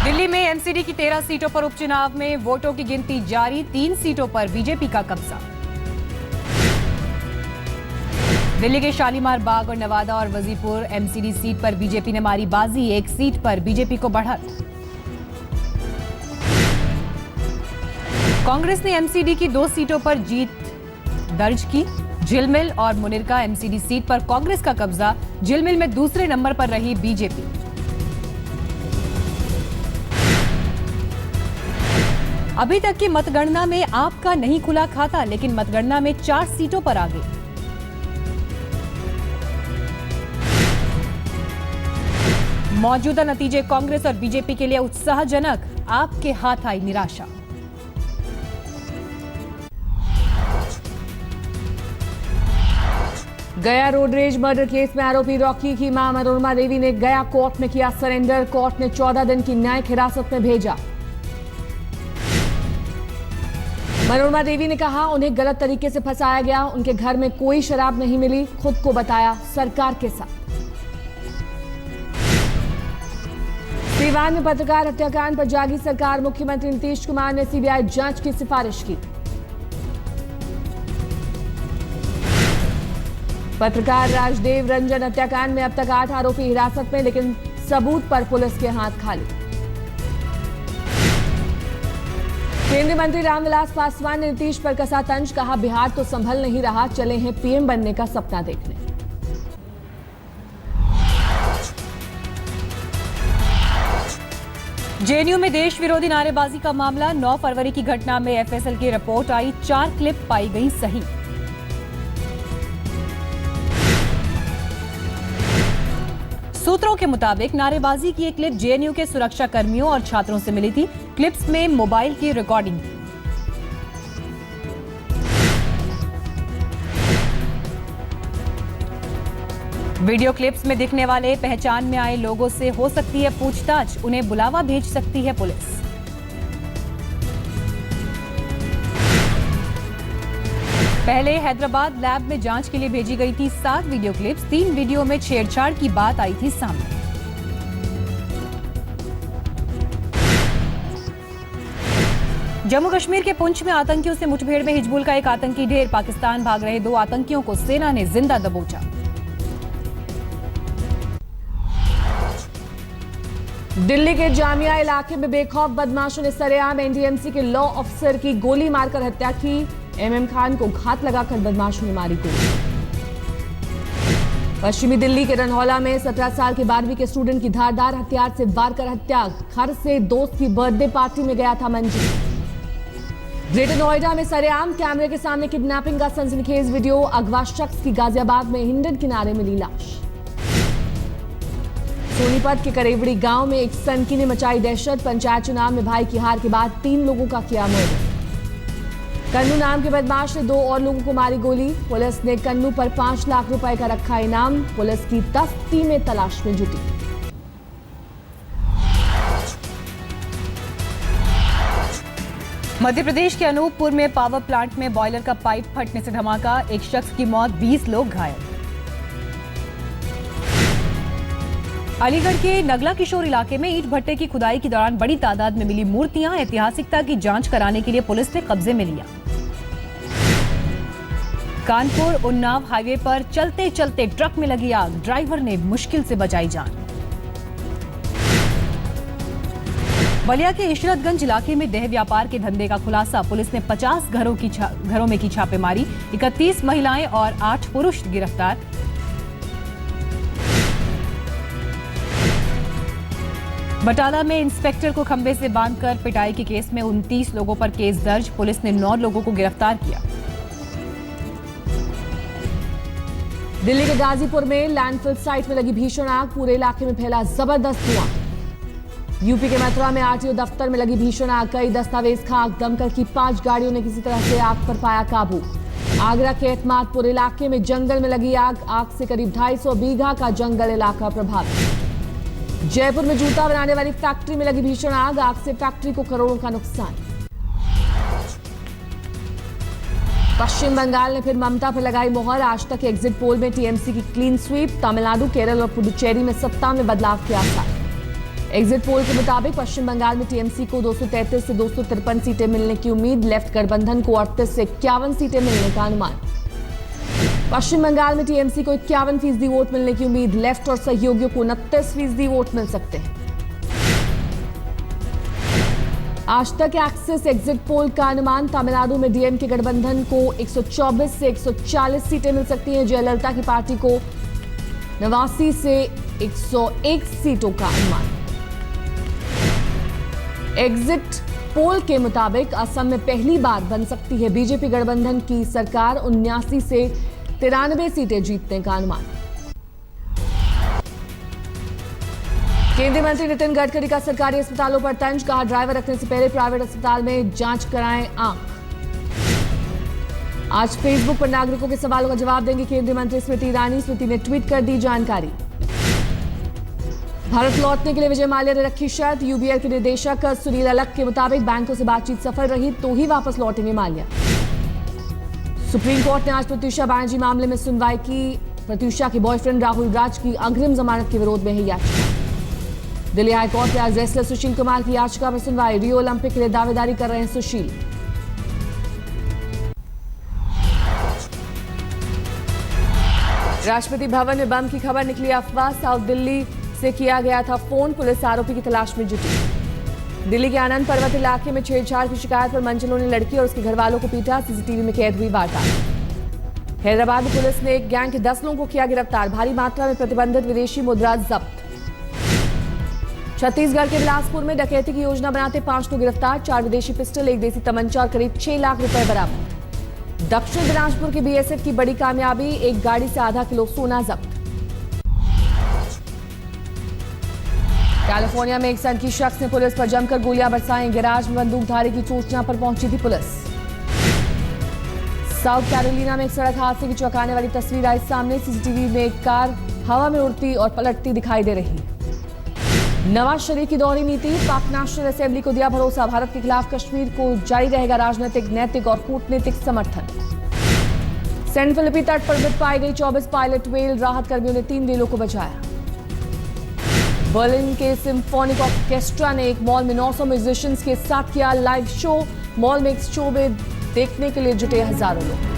दिल्ली में एमसीडी की 13 सीटों पर उपचुनाव में वोटों की गिनती जारी। 3 सीटों पर बीजेपी का कब्जा। दिल्ली के शालीमार बाग और नवादा और वजीपुर एमसीडी सीट पर बीजेपी ने मारी बाजी। 1 सीट पर बीजेपी को बढ़त। कांग्रेस ने एमसीडी की 2 सीटों पर जीत दर्ज की। झिलमिल और मुनिरका एमसीडी सीट पर कांग्रेस का कब्जा। झिलमिल में दूसरे नंबर पर रही बीजेपी। अभी तक की मतगणना में आपका नहीं खुला खाता, लेकिन मतगणना में 4 सीटों पर आगे। मौजूदा नतीजे कांग्रेस और बीजेपी के लिए उत्साहजनक। आपके हाथ आई निराशा। गया रोड रेज मर्डर केस में आरोपी रॉकी की मां मनोरमा देवी ने गया कोर्ट में किया सरेंडर। कोर्ट ने 14 दिन की न्यायिक हिरासत में भेजा। मनोरमा देवी ने कहा, उन्हें गलत तरीके से फंसाया गया। उनके घर में कोई शराब नहीं मिली। खुद को बताया सरकार के साथ। सीवान में पत्रकार हत्याकांड पर जागी सरकार। मुख्यमंत्री नीतीश कुमार ने सीबीआई जांच की सिफारिश की। पत्रकार राजदेव रंजन हत्याकांड में अब तक 8 आरोपी हिरासत में, लेकिन सबूत पर पुलिस के हाथ खाली। केंद्रीय मंत्री रामविलास पासवान ने नीतीश पर कसा तंज। कहा, बिहार तो संभल नहीं रहा, चले हैं पीएम बनने का सपना देखने। जेएनयू में देश विरोधी नारेबाजी का मामला। 9 फरवरी की घटना में एफएसएल की रिपोर्ट आई। 4 क्लिप पाई गई सही। सूत्रों के मुताबिक नारेबाजी की एक क्लिप जेएनयू के सुरक्षा कर्मियों और छात्रों से मिली थी। क्लिप्स में मोबाइल की रिकॉर्डिंग थी। वीडियो क्लिप्स में दिखने वाले पहचान में आए लोगों से हो सकती है पूछताछ। उन्हें बुलावा भेज सकती है पुलिस। पहले हैदराबाद लैब में जांच के लिए भेजी गई थी 7 वीडियो क्लिप्स। 3 वीडियो में छेड़छाड़ की बात आई थी सामने। जम्मू कश्मीर के पुंछ में आतंकियों से मुठभेड़ में हिजबुल का एक आतंकी ढेर। पाकिस्तान भाग रहे 2 आतंकियों को सेना ने जिंदा दबोचा। दिल्ली के जामिया इलाके में बेखौफ बदमाशों ने सरेआम एनडीएमसी के लॉ ऑफिसर की गोली मारकर हत्या की। एमएम खान को घात लगाकर बदमाशों ने मारी गोली। पश्चिमी दिल्ली के रनहौला में 17 साल के 12वीं के स्टूडेंट की धारदार हथियार से वार कर हत्या। घर से दोस्त की बर्थडे पार्टी में गया था मंजी। ग्रेटर नोएडा में सरेआम कैमरे के सामने किडनैपिंग का सनसनीखेज वीडियो। अगवा शख्स की गाजियाबाद में हिंडन किनारे मिली लाश। सोनीपत के करेवड़ी गांव में एक सनकी ने मचाई दहशत। पंचायत चुनाव में भाई की हार के बाद 3 लोगों का किया मर्डर। कन्नू नाम के बदमाश ने 2 और लोगों को मारी गोली। पुलिस ने कन्नू पर 5 लाख रुपए का रखा इनाम। पुलिस की तफ्ती में तलाश में जुटी। मध्य प्रदेश के अनूपपुर में पावर प्लांट में बॉयलर का पाइप फटने से धमाका। एक शख्स की मौत, 20 लोग घायल। अलीगढ़ के नगला किशोर इलाके में ईंट भट्टे की खुदाई के दौरान बड़ी तादाद में मिली मूर्तियां। ऐतिहासिकता की जांच कराने के लिए पुलिस ने कब्जे में लिया। कानपुर उन्नाव हाईवे पर चलते चलते ट्रक में लगी आग। ड्राइवर ने मुश्किल से बचाई जान। बलिया के इशरतगंज इलाके में देह व्यापार के धंधे का खुलासा। पुलिस ने 50 घरों में की छापेमारी। 31 महिलाएं और 8 पुरुष गिरफ्तार। बटाला में इंस्पेक्टर को खंबे से बांधकर पिटाई के केस में 29 लोगों पर केस दर्ज। पुलिस ने 9 लोगों को गिरफ्तार किया। दिल्ली के गाजीपुर में लैंडफिल साइट में लगी भीषण आग। पूरे इलाके में फैला जबरदस्त धुआं। यूपी के मथुरा में आरटीओ दफ्तर में लगी भीषण आग। कई दस्तावेज खाक। दमकल की 5 गाड़ियों ने किसी तरह से आग पर पाया काबू। आगरा के एतमादपुर इलाके में जंगल में लगी आग। आग से करीब 250 बीघा का जंगल इलाका प्रभावित। जयपुर में जूता बनाने वाली फैक्ट्री में लगी भीषण आग। आग से फैक्ट्री को करोड़ों का नुकसान। पश्चिम बंगाल ने फिर ममता पर लगाई मोहर। आज तक एग्जिट पोल में टीएमसी की क्लीन स्वीप। तमिलनाडु, केरल और पुडुचेरी में सत्ता में बदलाव के आसार। एग्जिट पोल के मुताबिक पश्चिम बंगाल में टीएमसी को 233 से 253 सीटें मिलने की उम्मीद, लेफ्ट गठबंधन को 38 से 51 सीटें मिलने का अनुमान। पश्चिम बंगाल में टीएमसी को 51% वोट मिलने की उम्मीद, लेफ्ट और सहयोगियों को 29% वोट मिल सकते हैं। आज तक एक्सिस एग्जिट पोल का अनुमान, तमिलनाडु में डीएमके गठबंधन को 124 से 140 सीटें मिल सकती हैं। जयललिता की पार्टी को 89 से 101 सीटों का अनुमान। एग्जिट पोल के मुताबिक असम में पहली बार बन सकती है बीजेपी गठबंधन की सरकार, 79 से 93 सीटें जीतने का अनुमान। केंद्रीय मंत्री नितिन गडकरी का सरकारी अस्पतालों पर तंज, कहा ड्राइवर रखने से पहले प्राइवेट अस्पताल में जांच कराएं आंख। आज फेसबुक पर नागरिकों के सवालों का जवाब देंगी केंद्रीय मंत्री स्मृति ईरानी। स्मृति ने ट्वीट कर दी जानकारी। भारत लौटने के लिए विजय माल्या ने रखी शर्त, यूबीएल के निदेशक सुनील अलग के मुताबिक बैंकों से बातचीत सफल रही तो ही वापस लौटेंगे माल्या। सुप्रीम कोर्ट ने आज प्रत्यूषा बनर्जी मामले में सुनवाई की। प्रत्यूषा के बॉयफ्रेंड राहुल राज की अग्रिम जमानत के विरोध में है याचिका। दिल्ली हाईकोर्ट ने आज रेसलर सुशील कुमार की याचिका पर सुनवाई। रियो ओलंपिक के लिए दावेदारी कर रहे हैं सुशील। राष्ट्रपति भवन में बम की खबर निकली अफवाह, साउथ दिल्ली से किया गया था फोन, पुलिस आरोपी की तलाश में जुटी। दिल्ली के आनंद पर्वत इलाके में छेड़छाड़ की शिकायत पर मंचलों ने लड़की और उसके घर वालों को पीटा, सीसीटीवी में कैद हुई वारदात। हैदराबाद में पुलिस ने एक गैंग के 10 लोगों को किया गिरफ्तार, भारी मात्रा में प्रतिबंधित विदेशी मुद्रा जब्त। छत्तीसगढ़ के बिलासपुर में डकैती की योजना बनाते 5 लोग गिरफ्तार, 4 विदेशी पिस्टल, 1 देसी तमंचा और करीब 6 लाख रुपए बरामद। दक्षिण दिनाजपुर की बीएसएफ की बड़ी कामयाबी, एक गाड़ी से आधा किलो सोना जब्त। कैलिफोर्निया में एक सनकी शख्स ने पुलिस पर जमकर गोलियां बरसाई, गैराज में बंदूकधारी की सूचना पर पहुंची थी पुलिस। साउथ कैरोलिना में एक सड़क हादसे की चौंकाने वाली तस्वीर आई सामने, सीसीटीवी में एक कार हवा में उड़ती और पलटती दिखाई दे रही। नवाज शरीफ की दोहरी नीति, पाक नेशनल असेंबली को दिया भरोसा, भारत के खिलाफ कश्मीर को जारी रहेगा राजनीतिक, नैतिक और कूटनीतिक समर्थन। सेंट फिलिपी तट पर मृत पाई गई 24 पायलट व्हेल, राहत कर्मियों ने 3 व्हेलों को बचाया। बर्लिन के सिम्फोनिक ऑर्केस्ट्रा ने एक मॉल में 900 म्यूजिशियंस के साथ किया लाइव शो, मॉल में एक शो में देखने के लिए जुटे हजारों लोग।